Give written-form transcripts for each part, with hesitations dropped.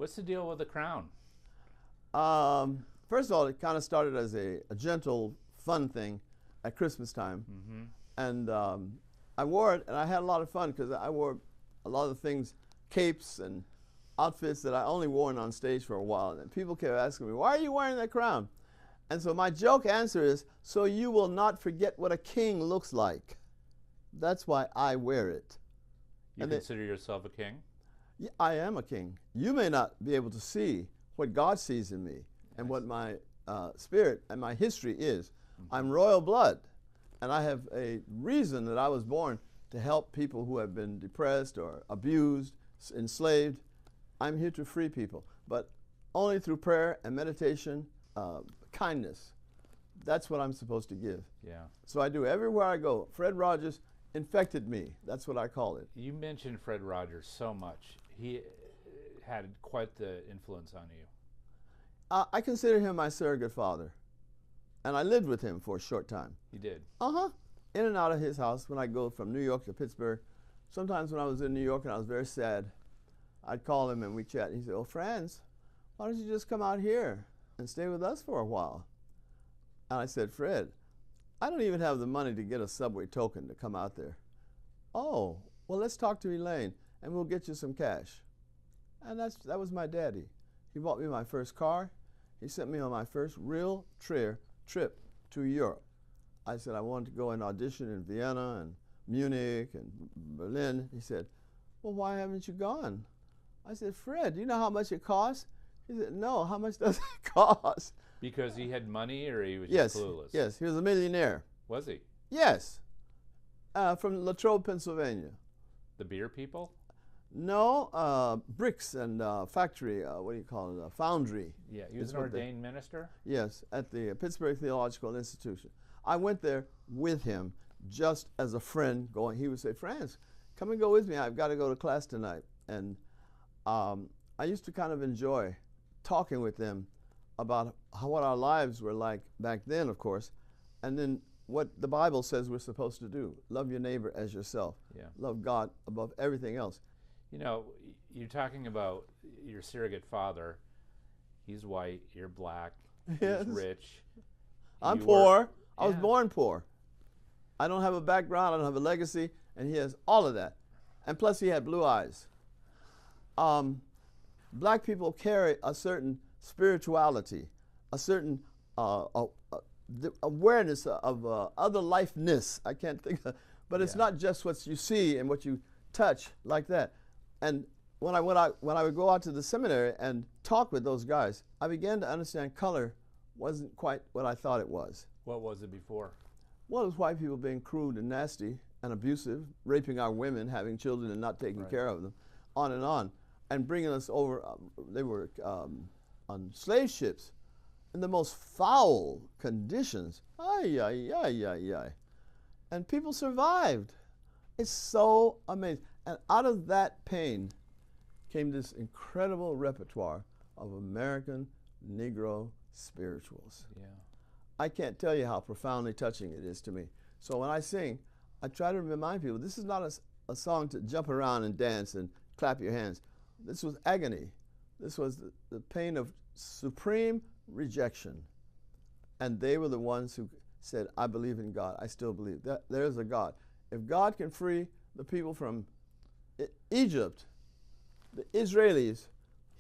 What's the deal with the crown? First of all, it kind of started as a gentle, fun thing at Christmas time. Mm-hmm. And I wore it, and I had a lot of fun because I wore a lot of things, capes and outfits that I only worn on stage for a while. And people kept asking me, why are you wearing that crown? And so my joke answer is, so you will not forget what a king looks like. That's why I wear it. You consider yourself a king? Yeah, I am a king. You may not be able to see what God sees in me and what my spirit and my history is. Mm-hmm. I'm royal blood, and I have a reason that I was born to help people who have been depressed or abused, enslaved. I'm here to free people, but only through prayer and meditation, kindness. That's what I'm supposed to give. Yeah. So I do everywhere I go. Fred Rogers infected me. That's what I call it. You mentioned Fred Rogers so much. He had quite the influence on you. I consider him my surrogate father, and I lived with him for a short time. You did? Uh-huh. In and out of his house when I go from New York to Pittsburgh. Sometimes when I was in New York and I was very sad, I'd call him and we'd chat. He'd say, oh, Franz, why don't you just come out here and stay with us for a while? And I said, Fred, I don't even have the money to get a subway token to come out there. Oh, well, let's talk to Elaine, and we'll get you some cash. And that was my daddy. He bought me my first car. He sent me on my first real trip to Europe. I said I wanted to go and audition in Vienna and Munich and Berlin. He said, well, why haven't you gone? I said, Fred, do you know how much it costs? He said, no, how much does it cost? Because he had money, or he was yes, just clueless? Yes, he was a millionaire. Was he? Yes, from Latrobe, Pennsylvania. The beer people? No, bricks and factory, what do you call it, foundry. Yeah, he was an ordained minister? Yes, at the Pittsburgh Theological Institution. I went there with him just as a friend going. He would say, Franz, come and go with me. I've got to go to class tonight. And I used to kind of enjoy talking with them about what our lives were like back then, of course, and then what the Bible says we're supposed to do. Love your neighbor as yourself. Yeah. Love God above everything else. You know, you're talking about your surrogate father. He's white, you're black, yes. He's rich. I'm poor. I was born poor. I don't have a background, I don't have a legacy, and he has all of that. And plus he had blue eyes. Black people carry a certain spirituality, a certain awareness of other lifeness. I can't think of, but it's not just what you see and what you touch like that. And when I would go out to the seminary and talk with those guys, I began to understand color wasn't quite what I thought it was. What was it before? Well, it was white people being crude and nasty and abusive, raping our women, having children and not taking care of them, on, and bringing us over. They were on slave ships in the most foul conditions. Ay, ay, ay, ay, ay. And people survived. It's so amazing. And out of that pain came this incredible repertoire of American Negro spirituals. Yeah. I can't tell you how profoundly touching it is to me. So when I sing, I try to remind people, this is not a song to jump around and dance and clap your hands. This was agony. This was the pain of supreme rejection. And they were the ones who said, I believe in God. I still believe that there is a God. If God can free the people from Egypt, the Israelis,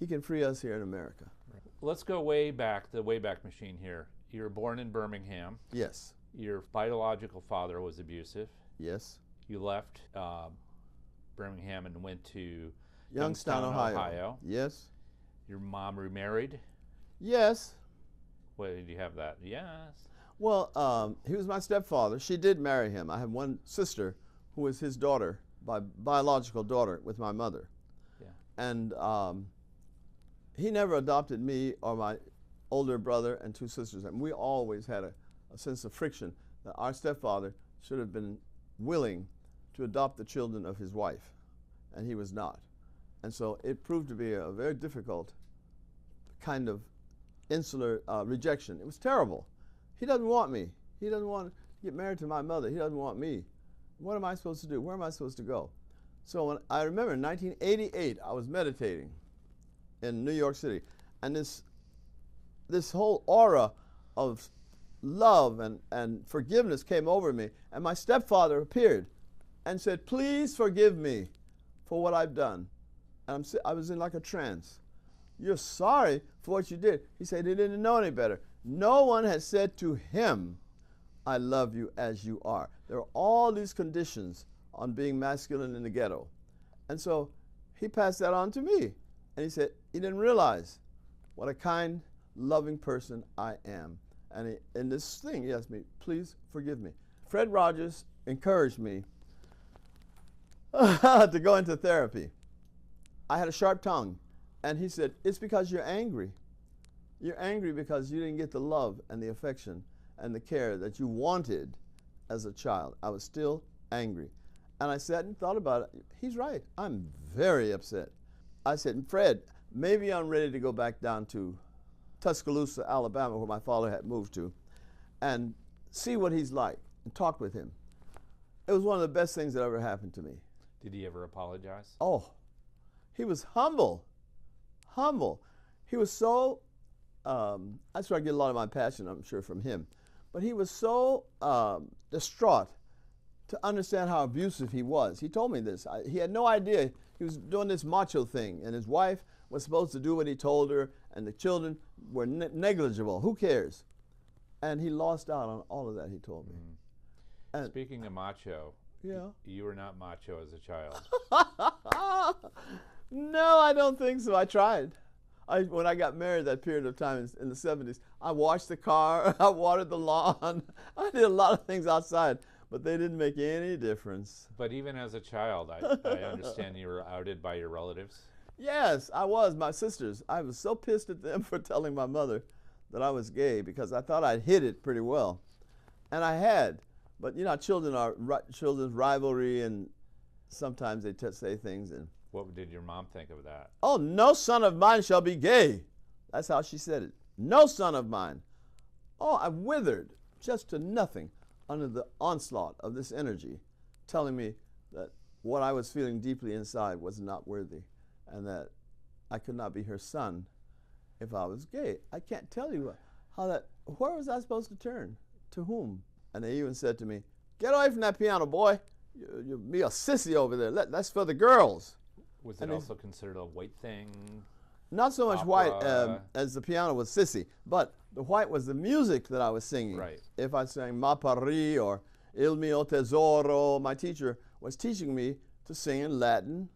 he can free us here in America. Right. Let's go way back, the Wayback Machine here. You were born in Birmingham. Yes. Your biological father was abusive. Yes. You left Birmingham and went to Youngstown, Ohio. Yes. Your mom remarried? Yes. Where did you have that? Yes. Well, he was my stepfather. She did marry him. I have one sister who was his daughter, biological daughter, with my mother. Yeah. And he never adopted me or my older brother and two sisters. And we always had a sense of friction that our stepfather should have been willing to adopt the children of his wife, and he was not. And so it proved to be a very difficult kind of insular rejection. It was terrible. He doesn't want me. He doesn't want to get married to my mother. He doesn't want me. What am I supposed to do? Where am I supposed to go? So when I remember in 1988, I was meditating, in New York City, and this whole aura of love and forgiveness came over me, and my stepfather appeared and said, "Please forgive me for what I've done." And I was in like a trance. "You're sorry for what you did?" He said he didn't know any better. No one had said to him, "I love you as you are." There are all these conditions on being masculine in the ghetto. And so he passed that on to me. And he said he didn't realize what a kind, loving person I am. And in this thing, he asked me, "Please forgive me." Fred Rogers encouraged me to go into therapy. I had a sharp tongue. And he said, "It's because you're angry. You're angry because you didn't get the love and the affection and the care that you wanted as a child." I was still angry. And I sat and thought about it. He's right. I'm very upset. I said, "Fred, maybe I'm ready to go back down to Tuscaloosa, Alabama, where my father had moved to, and see what he's like and talk with him." It was one of the best things that ever happened to me. Did he ever apologize? Oh, he was humble. Humble. He was so, that's where I get a lot of my passion, I'm sure, from him. But he was so distraught to understand how abusive he was. He told me this. He had no idea he was doing this macho thing, and his wife was supposed to do what he told her, and the children were negligible. Who cares? And he lost out on all of that, he told me. And speaking of macho, yeah, you were not macho as a child. No, I don't think so. I tried. When I got married that period of time in the 70s, I washed the car, I watered the lawn, I did a lot of things outside, but they didn't make any difference. But even as a child, I understand you were outed by your relatives? Yes, I was. My sisters. I was so pissed at them for telling my mother that I was gay because I thought I'd hid it pretty well. And I had. But you know, children's rivalry, and sometimes they say things. And what did your mom think of that? "Oh, no son of mine shall be gay." That's how she said it. "No son of mine." Oh, I withered just to nothing under the onslaught of this energy telling me that what I was feeling deeply inside was not worthy, and that I could not be her son if I was gay. I can't tell you where was I supposed to turn? To whom? And they even said to me, "Get away from that piano, boy. You'll be a sissy over there. That's for the girls." Was it also considered a white thing? Not so much white as the piano was sissy, but the white was the music that I was singing. Right. If I sang Ma Paris or Il mio tesoro, my teacher was teaching me to sing in Latin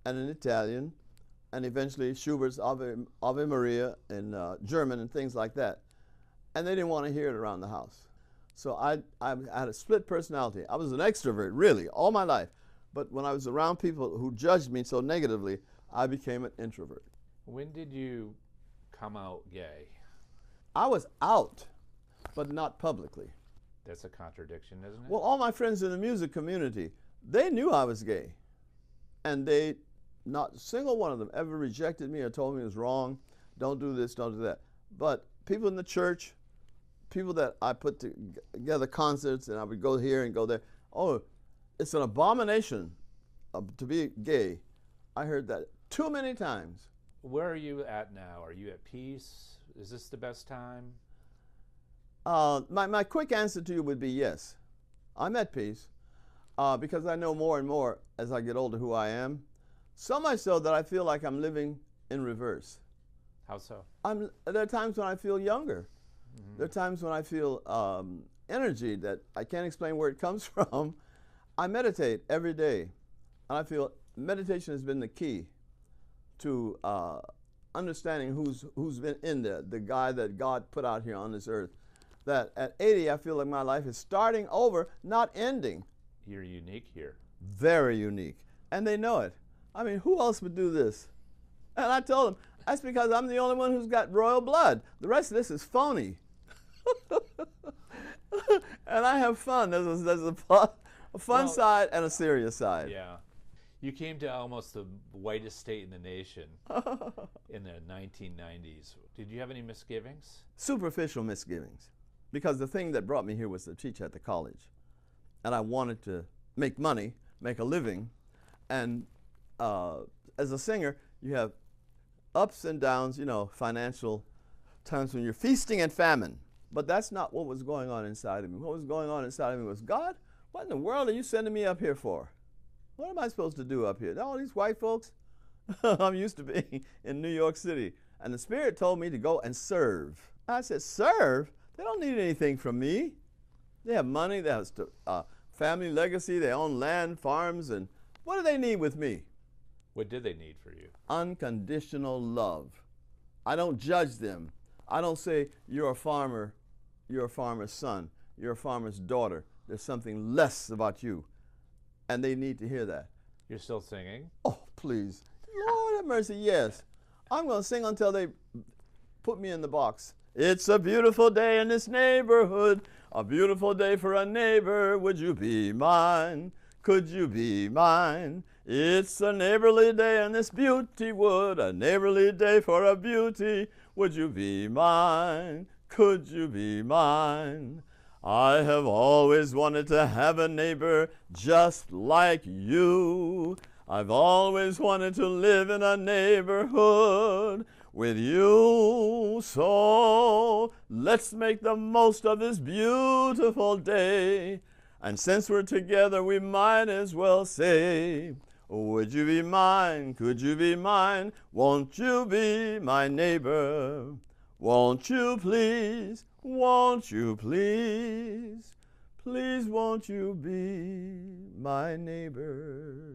and in Italian, and eventually Schubert's Ave Maria in German and things like that. And they didn't want to hear it around the house. So I had a split personality. I was an extrovert, really, all my life. But when I was around people who judged me so negatively, I became an introvert. When did you come out gay? I was out, but not publicly. That's a contradiction, isn't it? Well, all my friends in the music community, they knew I was gay. And not a single one of them ever rejected me or told me it was wrong, don't do this, don't do that. But people in the church, people that I put together concerts, and I would go here and go there, "Oh, it's an abomination to be gay." I heard that too many times. Where are you at now? Are you at peace? Is this the best time? My quick answer to you would be yes. I'm at peace because I know more and more as I get older who I am. So much so that I feel like I'm living in reverse. How so? There are times when I feel younger. Mm-hmm. There are times when I feel energy that I can't explain where it comes from. I meditate every day, and I feel meditation has been the key to understanding who's been in there, the guy that God put out here on this earth. That at 80, I feel like my life is starting over, not ending. You're unique here. Very unique. And they know it. I mean, who else would do this? And I told them, that's because I'm the only one who's got royal blood. The rest of this is phony. And I have fun. There's a fun side and a serious side. Yeah. You came to almost the whitest state in the nation in the 1990s. Did you have any misgivings? Superficial misgivings. Because the thing that brought me here was to teach at the college. And I wanted to make money, make a living. And as a singer, you have ups and downs, you know, financial times when you're feasting and famine. But that's not what was going on inside of me. What was going on inside of me was, God, what in the world are you sending me up here for? What am I supposed to do up here? All these white folks? I'm used to being in New York City. And the Spirit told me to go and serve. I said, serve? They don't need anything from me. They have money, they have family legacy, they own land, farms, and what do they need with me? What did they need for you? Unconditional love. I don't judge them. I don't say, you're a farmer, you're a farmer's son, you're a farmer's daughter. There's something less about you. And they need to hear that. You're still singing? Oh, please. Lord have mercy, yes. I'm going to sing until they put me in the box. It's a beautiful day in this neighborhood, a beautiful day for a neighbor. Would you be mine? Could you be mine? It's a neighborly day in this beauty wood, a neighborly day for a beauty. Would you be mine? Could you be mine? I have always wanted to have a neighbor just like you. I've always wanted to live in a neighborhood with you. So let's make the most of this beautiful day. And since we're together, we might as well say, would you be mine? Could you be mine? Won't you be my neighbor? Won't you please? Won't you please? Please won't you be my neighbor?